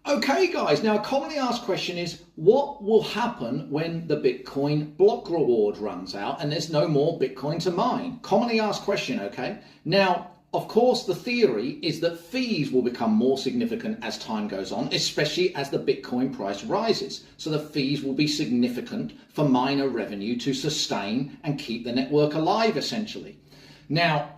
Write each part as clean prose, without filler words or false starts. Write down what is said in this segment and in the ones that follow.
Okay guys, now a commonly asked question is what will happen when the Bitcoin block reward runs out and there's no more Bitcoin to mine? Commonly asked question, okay? Now, of course, the theory is that fees will become more significant as time goes on, especially as the Bitcoin price rises. So the fees will be significant for miner revenue to sustain and keep the network alive, essentially. Now,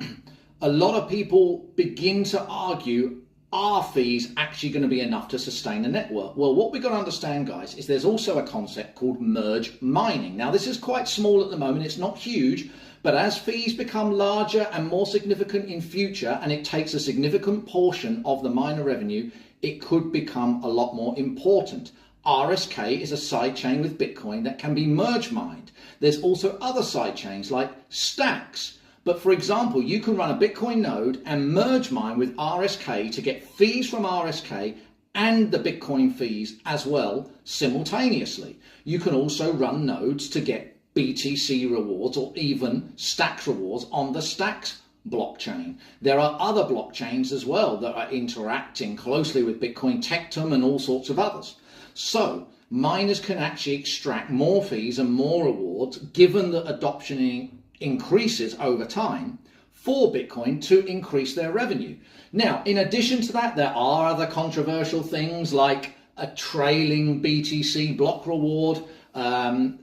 a lot of people begin to argue, are fees actually going to be enough to sustain the network? Well, what we've got to understand, guys, is there's also a concept called merge mining. Now, this is quite small at the moment. It's not huge, but as fees become larger and more significant in future, and it takes a significant portion of the miner revenue, it could become a lot more important. RSK is a sidechain with Bitcoin that can be merge mined. There's also other sidechains like Stacks. But for example, you can run a Bitcoin node and merge mine with RSK to get fees from RSK and the Bitcoin fees as well simultaneously. You can also run nodes to get BTC rewards or even Stacks rewards on the Stacks blockchain. There are other blockchains as well that are interacting closely with Bitcoin, Tectum and all sorts of others. So miners can actually extract more fees and more rewards given that adoption increases over time for Bitcoin to increase their revenue. Now, in addition to that, there are other controversial things like a trailing BTC block reward.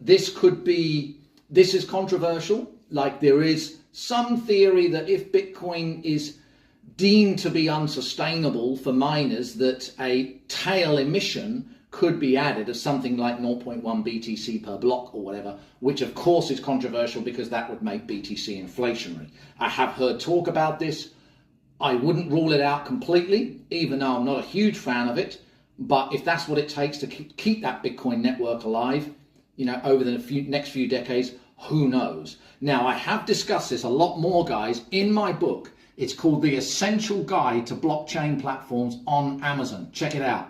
This is controversial. Like there is some theory that if Bitcoin is deemed to be unsustainable for miners, that a tail emission could be added of something like 0.1 BTC per block or whatever, which of course is controversial because that would make BTC inflationary. I have heard talk about this. I wouldn't rule it out completely, even though I'm not a huge fan of it. But if that's what it takes to keep that Bitcoin network alive, over the next few decades, who knows? Now, I have discussed this a lot more, guys, in my book. It's called The Essential Guide to Blockchain Platforms on Amazon. Check it out.